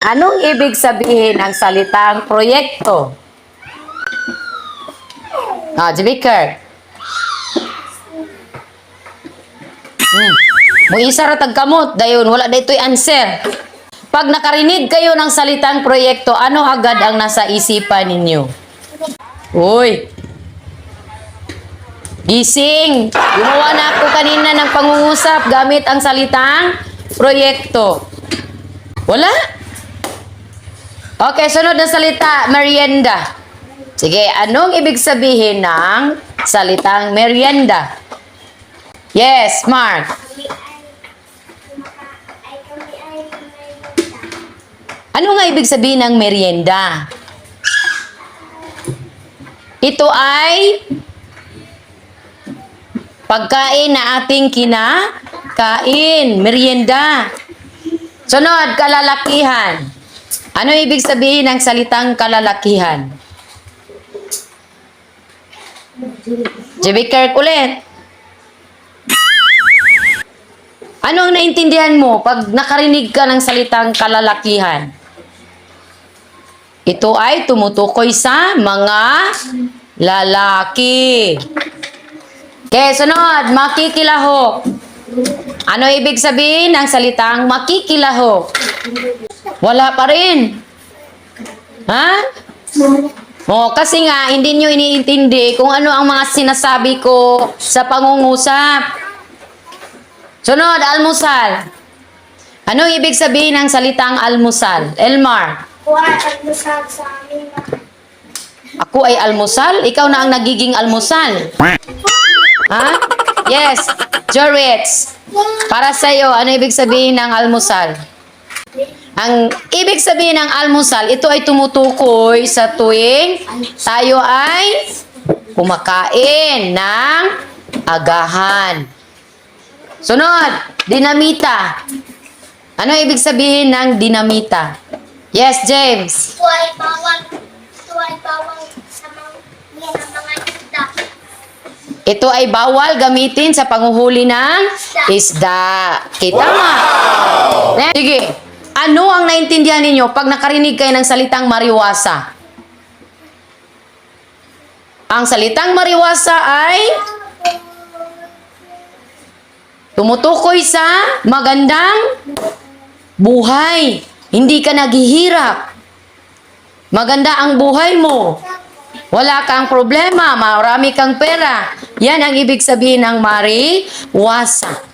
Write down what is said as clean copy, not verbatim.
Anong ibig sabihin ng salitang proyekto? Jibikar. Mo isa ra tagkamot dayon wala daytoy answer. Pag nakarinig kayo ng salitang proyekto, ano agad ang nasa isipan ninyo? Uy. Gising. Gumawa na ako kanina ng pangungusap gamit ang salitang proyekto. Wala? Okay, sunod na salita, merienda. Sige, anong ibig sabihin ng salitang merienda? Yes, Mark. Ano nga ibig sabihin ng merienda? Ito ay pagkain na ating kinakain. Merienda. Sunod, kalalakihan. Ano ibig sabihin ng salitang kalalakihan? Jibikar ulit. Ano ang naintindihan mo pag nakarinig ka ng salitang kalalakihan? Ito ay tumutukoy sa mga lalaki. Okay, sunod, makikilahok. Ano ibig sabihin ng salitang makikilahok? Wala pa rin. Ha? Kasi nga, hindi nyo iniintindi kung ano ang mga sinasabi ko sa pangungusap. Sunod, almusal. Ano ibig sabihin ng salitang almusal? Elmar. Ako ay almusal sa amin. Ako ay almusal? Ikaw na ang nagiging almusal. Ha? Yes. Joritz. Para sa'yo, ano ibig sabihin ng almusal? Ang ibig sabihin ng almusal, ito ay tumutukoy sa tuwing tayo ay kumakain ng agahan. Sunod, dinamita. Ano ibig sabihin ng dinamita? Yes, James. Ito ay bawal sa mga isda. Ito ay bawal gamitin sa panguhuli ng isda. Kita mo? Sige. Ano ang naintindihan ninyo pag nakarinig kayo ng salitang mariwasa? Ang salitang mariwasa ay tumutukoy sa magandang buhay. Hindi ka naghihirap. Maganda ang buhay mo. Wala kang problema. Marami kang pera. Yan ang ibig sabihin ng mariwasa.